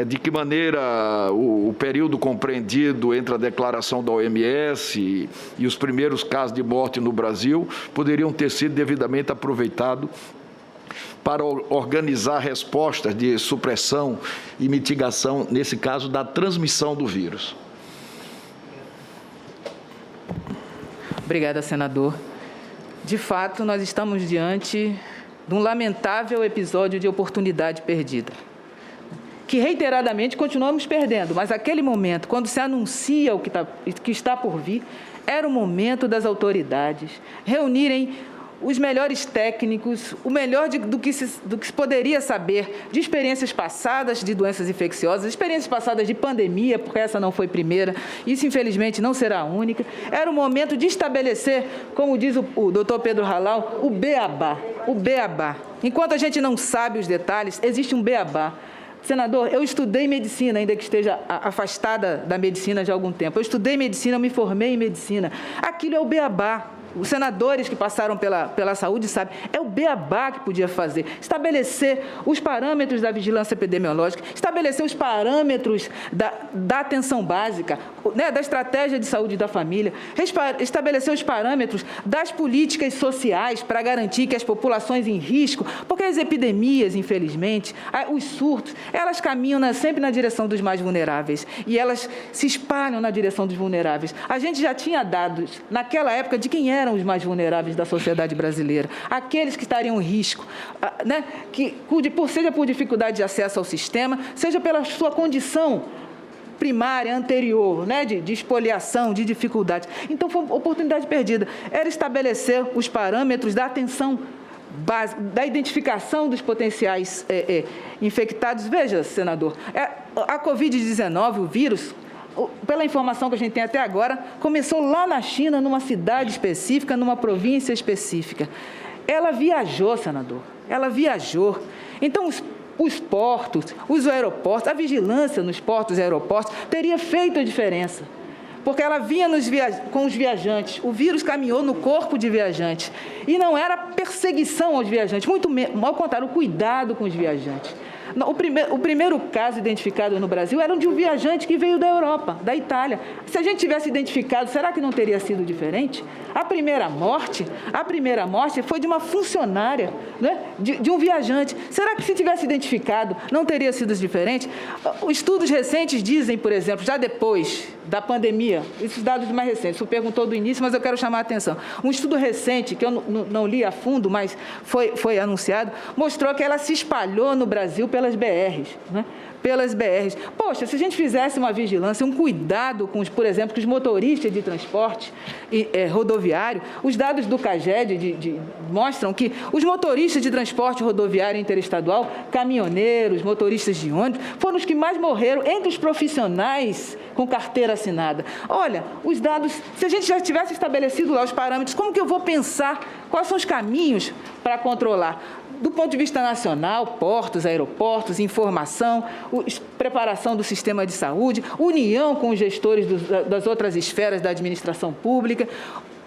de que maneira o período compreendido entre a declaração da OMS e os primeiros casos de morte no Brasil poderiam ter sido devidamente aproveitados para organizar respostas de supressão e mitigação, nesse caso, da transmissão do vírus. Obrigada, senador. De fato, nós estamos diante de um lamentável episódio de oportunidade perdida, que reiteradamente continuamos perdendo, mas aquele momento, quando se anuncia o que está por vir, era o momento das autoridades reunirem os melhores técnicos, o melhor do que se poderia saber de experiências passadas de doenças infecciosas, experiências passadas de pandemia, porque essa não foi primeira, isso infelizmente não será a única. Era o momento de estabelecer, como diz o doutor Pedro Halal, o beabá, o beabá. Enquanto a gente não sabe os detalhes, existe um beabá. Senador, eu estudei medicina, ainda que esteja afastada da medicina já há algum tempo. Eu estudei medicina, eu me formei em medicina. Aquilo é o beabá. Os senadores que passaram pela saúde sabem, é o beabá que podia fazer. Estabelecer os parâmetros da vigilância epidemiológica, estabelecer os parâmetros da atenção básica, né, da estratégia de saúde da família, estabelecer os parâmetros das políticas sociais para garantir que as populações em risco, porque as epidemias, infelizmente, os surtos, elas caminham sempre na direção dos mais vulneráveis e elas se espalham na direção dos vulneráveis. A gente já tinha dados, naquela época, de quem eram os mais vulneráveis da sociedade brasileira, aqueles que estariam em risco, né, seja por dificuldade de acesso ao sistema, seja pela sua condição primária, anterior, né, de espoliação, de dificuldade. Então, foi uma oportunidade perdida. Era estabelecer os parâmetros da atenção básica, da identificação dos potenciais infectados. Veja, senador, a Covid-19, o vírus, pela informação que a gente tem até agora, começou lá na China, numa cidade específica, numa província específica. Ela viajou, senador, ela viajou. Então, os portos, os aeroportos, a vigilância nos portos e aeroportos teria feito a diferença, porque ela vinha com os viajantes, o vírus caminhou no corpo de viajantes, e não era perseguição aos viajantes, muito ao contrário, o cuidado com os viajantes. O primeiro caso identificado no Brasil era de um viajante que veio da Europa, da Itália. Se a gente tivesse identificado, será que não teria sido diferente? A primeira morte foi de uma funcionária, né, de um viajante. Será que se tivesse identificado, não teria sido diferente? Estudos recentes dizem, por exemplo, já depois da pandemia, esses dados mais recentes, o perguntou do início, mas eu quero chamar a atenção. Um estudo recente, que eu não li a fundo, mas foi anunciado, mostrou que ela se espalhou no Brasil pelas BRs, né? Pelas BRs. Poxa, se a gente fizesse uma vigilância, um cuidado com, por exemplo, com os motoristas de transporte rodoviário, os dados do CAGED mostram que os motoristas de transporte rodoviário interestadual, caminhoneiros, motoristas de ônibus, foram os que mais morreram entre os profissionais com carteira assinada. Olha, os dados, se a gente já tivesse estabelecido lá os parâmetros, como que eu vou pensar quais são os caminhos para controlar? Do ponto de vista nacional, portos, aeroportos, informação, preparação do sistema de saúde, união com os gestores das outras esferas da administração pública.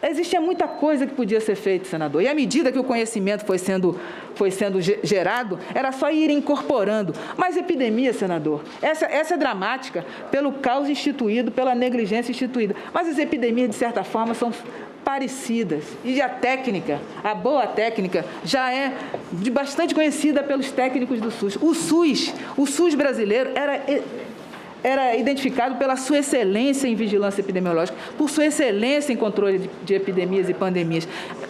Existia muita coisa que podia ser feita, senador. E à medida que o conhecimento foi sendo gerado, era só ir incorporando. Mas epidemia, senador, essa é dramática pelo caos instituído, pela negligência instituída. Mas as epidemias, de certa forma, são parecidas. E a boa técnica, já é bastante conhecida pelos técnicos do SUS. O SUS brasileiro era identificado pela sua excelência em vigilância epidemiológica, por sua excelência em controle de epidemias e pandemias.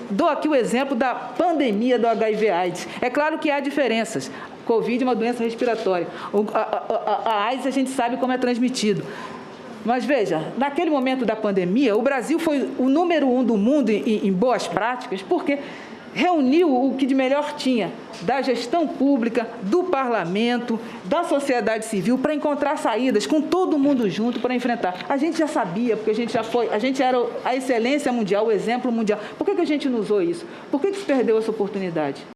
Dou aqui o exemplo da pandemia do HIV/AIDS. É claro que há diferenças. Covid é uma doença respiratória. A AIDS a gente sabe como é transmitido. Mas veja, naquele momento da pandemia, o Brasil foi o número 1 do mundo em boas práticas, porque reuniu o que de melhor tinha da gestão pública, do parlamento, da sociedade civil, para encontrar saídas com todo mundo junto para enfrentar. A gente já sabia, porque a gente era a excelência mundial, o exemplo mundial. Por que a gente não usou isso? Por que se perdeu essa oportunidade?